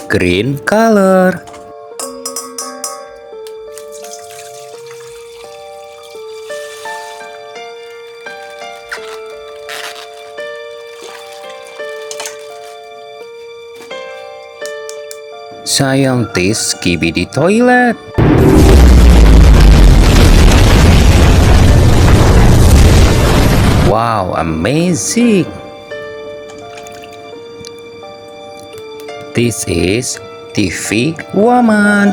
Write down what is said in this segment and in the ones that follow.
Green color. Scientist Skibidi Toilet. Wow, amazing! This is TV Woman.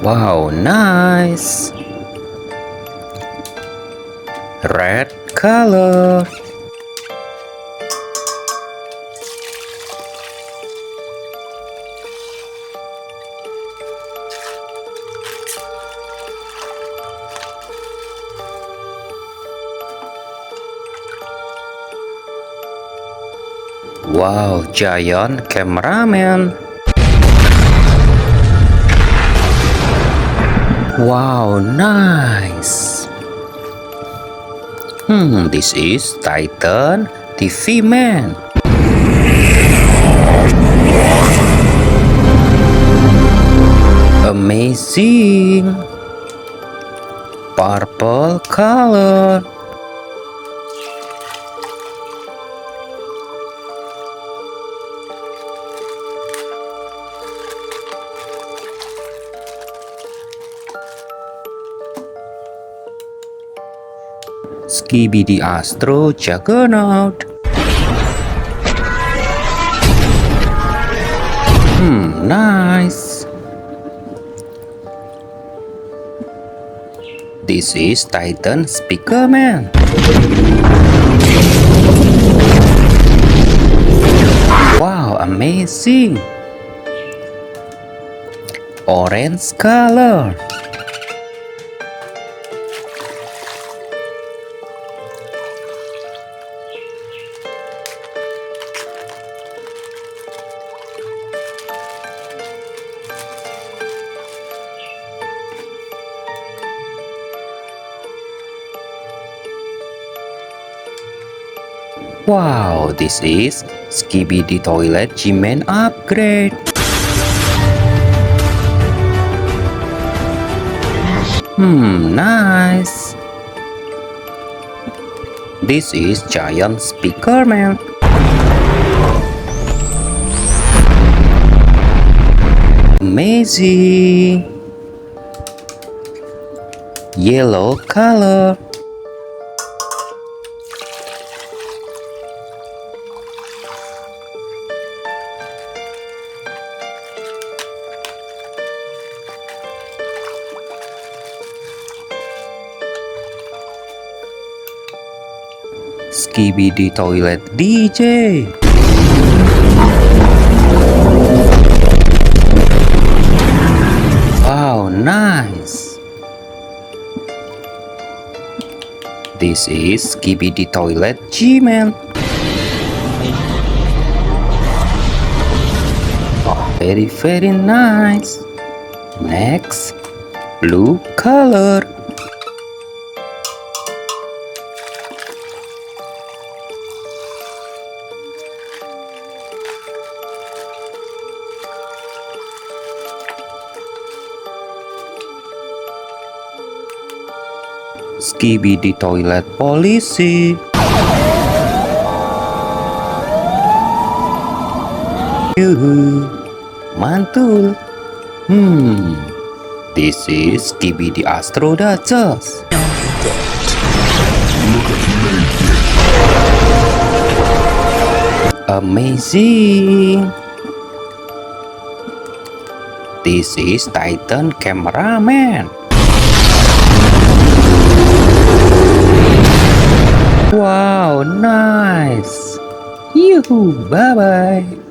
Wow, nice! Red color. Wow, giant cameraman. Wow, nice. This is Titan TV Man. Amazing. Purple color. Skibidi Astro Juggernaut. Nice. This is Titan Speakerman. Wow, amazing. Orange color. Wow, this is Skibidi Toilet G-Man upgrade. Nice. This is Giant Speakerman. Amazing. Yellow color. Skibidi Toilet DJ. Wow, nice. This is Skibidi Toilet G-Man. Very nice. Next, blue color. Skibidi Toilet Polisi. Yuhu, mantul. This is Skibidi Astro Duchess. Amazing. This is Titan Cameraman. Wow, nice. Yuhu, bye-bye.